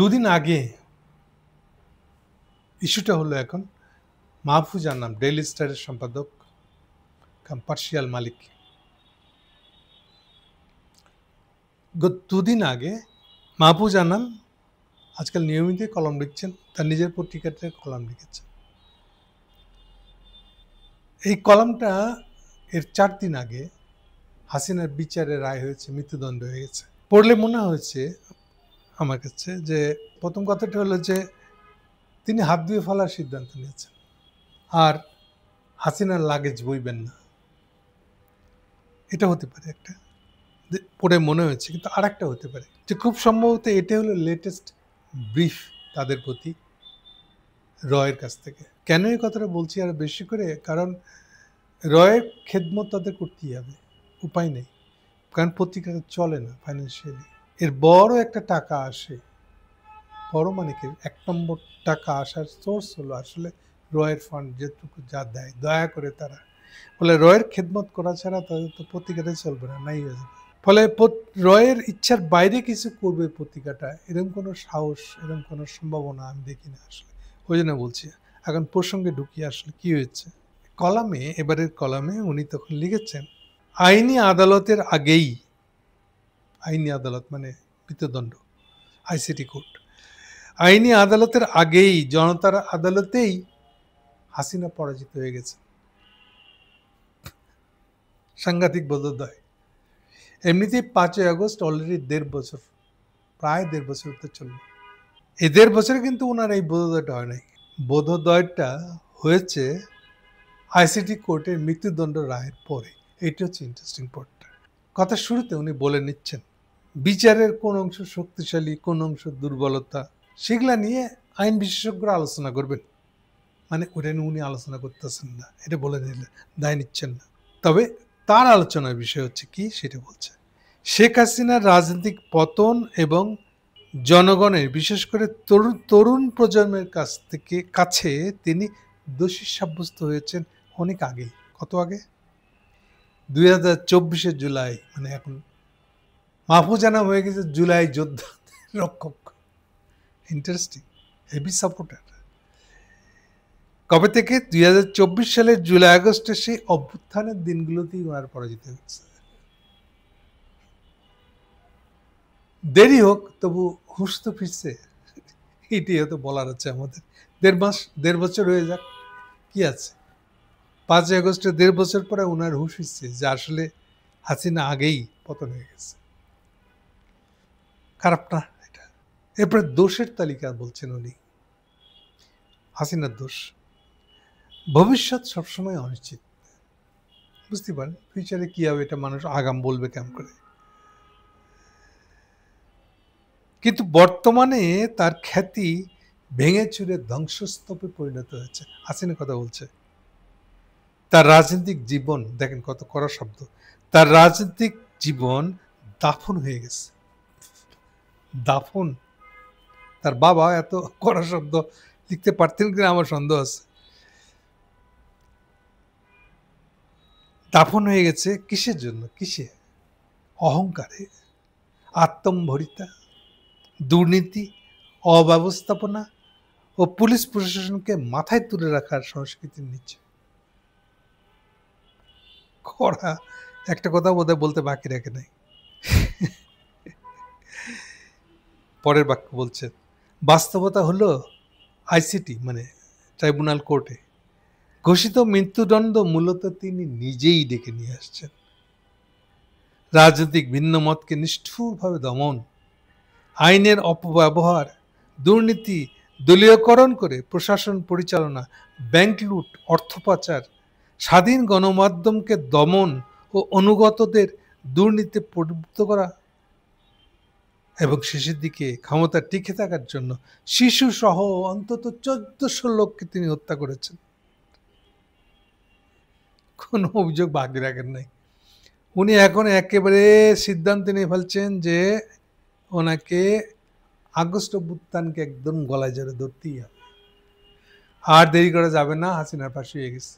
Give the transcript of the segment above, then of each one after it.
দুদিন আগে ইস্যুটা হলো এখন মাহফুজ আনাম ডেইলি স্টারের সম্পাদক পার্সিয়াল মালিক দুদিন আগে মাহফুজ আনাম আজকাল নিয়মিত কলম লিখছেন, তার নিজের পত্রিকাতে কলম লিখেছেন। এই কলমটা এর 4 দিন আগে হাসিনার বিচারে রায় হয়েছে, মৃত্যুদণ্ড হয়ে গেছে। পড়লে মনে হয়েছে আমার কাছে যে প্রথম কথাটা হলো যে তিনি হাত দিয়ে ফেলার সিদ্ধান্ত নিয়েছেন, আর হাসিনার লাগেজ বইবেন না, এটা হতে পারে একটা পড়ে মনে হয়েছে। কিন্তু আর একটা হতে পারে যে খুব সম্ভবত এটা হলো লেটেস্ট ব্রিফ তাদের প্রতি রয়ের কাছ থেকে। কেন এই কথাটা বলছি আর বেশি করে, কারণ রয়ের খেদমত তাদের করতেই হবে, উপায় নেই, কারণ পত্রিকাটা চলে না ফাইন্যান্সিয়ালি। এর বড় একটা টাকা আসে, বড় মানে কি 1 নম্বর টাকা আসার সোর্স হলো আসলে রয়ের ফান্ড, যেটুকু যা দেয় দয়া করে তারা বলে রয়ের খেদমত করা ছাড়া তাদের তো পত্রিকাটা চলবে না, নাই হয়ে যাবে। ফলে রয়ের ইচ্ছার বাইরে কিছু করবে পত্রিকাটা, এরকম কোনো সাহস, এরকম কোনো সম্ভাবনা আমি দেখি না আসলে। ওই জন্য বলছি এখন প্রসঙ্গে ঢুকিয়ে আসলে কি হয়েছে। কলামে, এবারের কলামে উনি তখন লিখেছেন আইনি আদালতের আগেই, আইনি আদালত মানে মৃত্যুদণ্ড, আইসিটি কোর্ট, আইনি আদালতের আগেই জনতার আদালতেই হাসিনা পরাজিত হয়ে গেছে। সাংঘাতিক বোধোদয়। এমনিতেই 5ই আগস্ট অলরেডি 1.5 বছর, প্রায় 1.5 বছর হতে চলল। এই 1.5 বছরে কিন্তু ওনার এই বোধোদয়টা হয় নাই। বোধোদয়টা হয়েছে আইসিটি কোর্টের মৃত্যুদণ্ড রায়ের পরে। এইটা হচ্ছে ইন্টারেস্টিং পার্টটা। কথা শুরুতে উনি বলে নিচ্ছেন বিচারের কোন অংশ শক্তিশালী, কোন অংশ দুর্বলতা, সেগুলা নিয়ে আইন বিশেষজ্ঞরা আলোচনা করবেন। মানে ওটা নিয়ে উনি আলোচনা করতেছেন না, এটা বলে নিলে দায় নিচ্ছেন না। তবে তার আলোচনার বিষয় হচ্ছে কি সেটা বলছে। শেখ হাসিনার রাজনৈতিক পতন এবং জনগণের বিশেষ করে তরুণ প্রজন্মের কাছে তিনি দোষী সাব্যস্ত হয়েছেন অনেক আগেই। কত আগে? 2024 জুলাই, মানে এখন মাহফুজ আনাম হয়ে গেছে জুলাই যোদ্ধা রক্ষক। Interesting, heavy supporter. কবে থেকে? 2024 সালের জুলাই আগস্টের সেই অভ্যুত্থানের দিনগুলোতেই ওনার পরাজিত হচ্ছে। দেরি হোক তবু হুঁশ তো ফিরছে, এটি হয়তো বলার আছে আমাদের। 1.5 বছর হয়ে যাক, কি আছে? 5ই আগস্টের 1.5 বছর পরে ওনার হুঁশ ফিরছে যে আসলে হাসিনা আগেই পতন হয়ে গেছে। খারাপ না এটা? এরপরে দোষের তালিকা বলছেন উনি, হাসিনার দোষ। ভবিষ্যৎ সবসময় অনিশ্চিত, বুঝতে পারেন ফিউচারে কি হবে এটা মানুষ আগাম বলবে কেমন করে। কিন্তু বর্তমানে তার খ্যাতি ভেঙে চুরে ধ্বংসস্তূপে পরিণত হয়েছে। হাসিনা কথা বলছে। তার রাজনৈতিক জীবন, দেখেন কত কড়া শব্দ, তার রাজনৈতিক জীবন দাফন হয়ে গেছে। দাফন, তার বাবা এত কড়া শব্দ লিখতে পারতেন কিনা আমার সন্দেহ আছে। দাফন হয়ে গেছে কিসের জন্য? কিসে? অহংকারে, আত্মম্ভরিতা, দুর্নীতি, অব্যবস্থাপনা ও পুলিশ প্রশাসনকে মাথায় তুলে রাখার সংস্কৃতির নিচে। কড়া একটা কথা বোধহয় বলতে বাকি রাখে নাই। পরের বাক্য বলছেন, বাস্তবতা হলো আইসিটি মানে ট্রাইব্যুনাল কোর্টে ঘোষিত মৃত্যুদণ্ড মূলত তিনি নিজেই ডেকে নিয়ে আসছেন। রাজনৈতিক ভিন্ন মতকে নিষ্ঠুরভাবে দমন, আইনের অপব্যবহার, দুর্নীতি, দলীয়করণ করে প্রশাসন পরিচালনা, ব্যাংক লুট, অর্থ পাচার, স্বাধীন গণমাধ্যমকে দমন ও অনুগতদের দুর্নীতিতে প্রবৃত্ত করা এবং শেষের দিকে ক্ষমতা টিকে থাকার জন্য শিশু সহ অন্তত 1400 লোককে তিনি হত্যা করেছেন। কোনো অভিযোগ বাকি রাখেন নাই। উনি এখন একেবারে সিদ্ধান্ত নিয়ে ফেলছেন যে ওনাকে আগস্ট অভ্যুত্থানকে একদম গলায় জড়ে ধরতেই হবে, আর দেরি করা যাবে না। হাসিনার ফাঁসি হয়ে গেছে,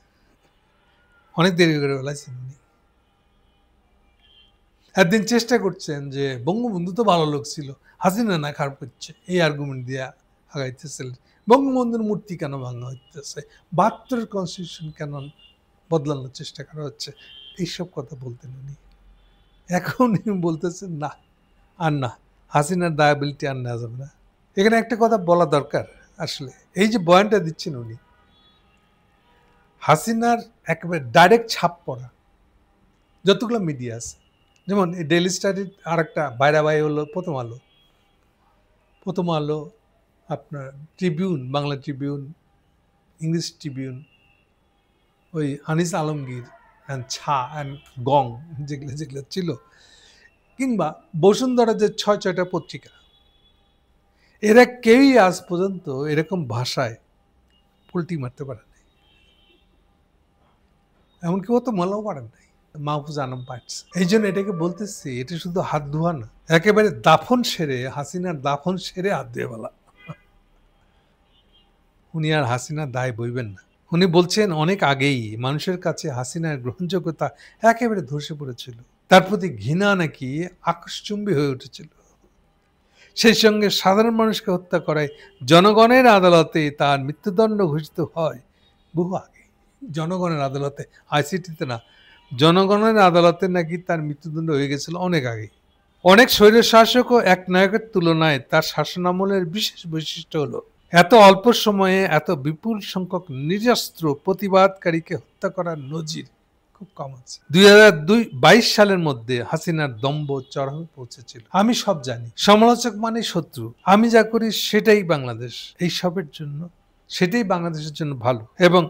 অনেক দেরি করে ফেলাইছেন উনি। একদিন চেষ্টা করছেন যে বঙ্গবন্ধু তো ভালো লোক ছিল, হাসিনা না খারাপ হচ্ছে, এই আর্গুমেন্ট দিয়ে আগাইতেছিলেন। বঙ্গবন্ধুর মূর্তি কেন ভাঙা হইতেছে, ৭২ কনস্টিটিউশন কেন বদলানোর চেষ্টা করা হচ্ছে, এইসব কথা বলতেন উনি। এখন উনি বলতেছেন না, আর না, হাসিনার দায়াবিলিটি আর নেওয়া যাবে না। এখানে একটা কথা বলা দরকার আসলে, এই যে বয়ানটা দিচ্ছেন উনি, হাসিনার একেবারে ডাইরেক্ট ছাপ পড়া যতগুলো মিডিয়া আছে, যেমন এই ডেইলি স্টাডির আর একটা বাইরাবাই হলো প্রথম আলো, আপনার Tribune, Bangla Tribune, English Tribune, ওই আনিস আলমগীর অ্যান্ড ছা অ্যান্ড গং, যেগুলো যেগুলো ছিল, কিংবা বসুন্ধরা যে ৬টা পত্রিকা, এরা কেউই আজ পর্যন্ত এরকম ভাষায় পোল্টি মারতে পারে নাই, এমনকি ও তো মলাও পারেন নাই, মাহফুজ আনাম পার্টস। এই জন্য এটাকে বলতেছি, এটা শুধু হাত ধোয়া না, একেবারে দাফন সেরে, হাসিনার দাফন সেরে হাত দিয়ে বলা। উনি আর হাসিনার দায় বইবেন না। উনি বলছেন অনেক আগেই মানুষের কাছে হাসিনার গ্রহণযোগ্যতা একেবারে ধসে পড়েছিল, তার প্রতি ঘৃণা নাকি আকাশচুম্বী হয়ে উঠেছিল। সেই সঙ্গে সাধারণ মানুষকে হত্যা করায় জনগণের আদালতে তার মৃত্যুদণ্ড ঘোষিত হয় বহু আগে। জনগণের আদালতে, আইসিটিতে না, জনগণের আদালতে নাকি তার মৃত্যুদণ্ড হয়ে গেছিল অনেক আগে। অনেক স্বৈরশাসক ও এক নায়কের তুলনায় তার শাসনামলের বিশেষ বৈশিষ্ট্য হলো এত অল্প সময়ে এত বিপুল সংখ্যক নিরস্ত্র প্রতিবাদকারীকে হত্যা করার নজির খুব কম আছে। ২০২২ সালের মধ্যে হাসিনার দম্ভ চরমে পৌঁছেছিল। আমি সব জানি, সমালোচক মানে শত্রু, আমি যা করি সেটাই বাংলাদেশ, এই সবের জন্য সেটাই বাংলাদেশের জন্য ভালো, এবং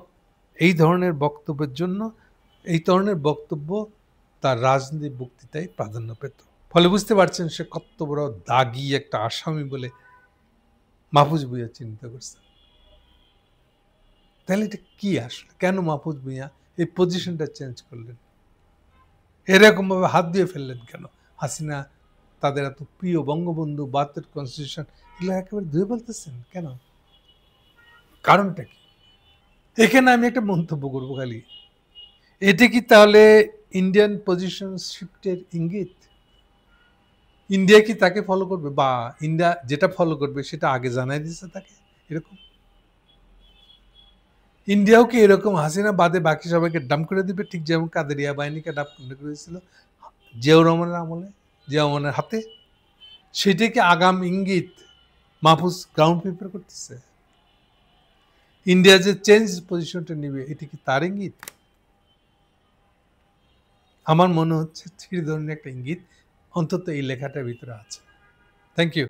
এই ধরনের বক্তব্যের জন্য, এই ধরনের বক্তব্য তার রাজনৈতিক বক্তৃতায় প্রাধান্য পেত। ফলে বুঝতে পারছেন সে কত বড় দাগি একটা আসামি বলে মাহফুজ ভুঁইয়া চিন্তা করছে। তাহলে এটা কি আসলে, কেন মাহফুজ ভুঁইয়া এই পজিশনটা চেঞ্জ করলেন, এরকম ভাবে হাত দিয়ে ফেললেন কেন? হাসিনা তাদের এত প্রিয় বঙ্গবন্ধু, ৭২ কনস্টিটিউশন, এগুলো একেবারে ধুয়ে বলতেছেন কেন? কারণটা কি? এখানে আমি একটা মন্তব্য করবো খালি, এটা কি তাহলে ইন্ডিয়ান পজিশন শিফটের ইঙ্গিত? ইন্ডিয়া কি তাকে ফলো করবে, বা ইন্ডিয়া যেটা ফলো করবে সেটা আগে জানাই দিচ্ছে তাকে? এরকম ইন্ডিয়াও কি এরকম হাসিনা বাদে বাকি সবাইকে ডাম্প করে দিবে, ঠিক যেমন কাদেরিয়া বাহিনীকে ডাম্প করেছিল জিয়াউর রহমানের আমলে, জিয়াউর রহমানের হাতে? সেটাকে আগাম ইঙ্গিত মাহফুজ গ্রাউন্ড প্রিপেয়ার করতেছে? ইন্ডিয়া যে চেঞ্জ পজিশনটা নিবে, এটি কি তার ইঙ্গিত? আমার মনে হচ্ছে সেই ধরনের একটা ইঙ্গিত অন্তত এই লেখাটার ভিতরে আছে। Thank you.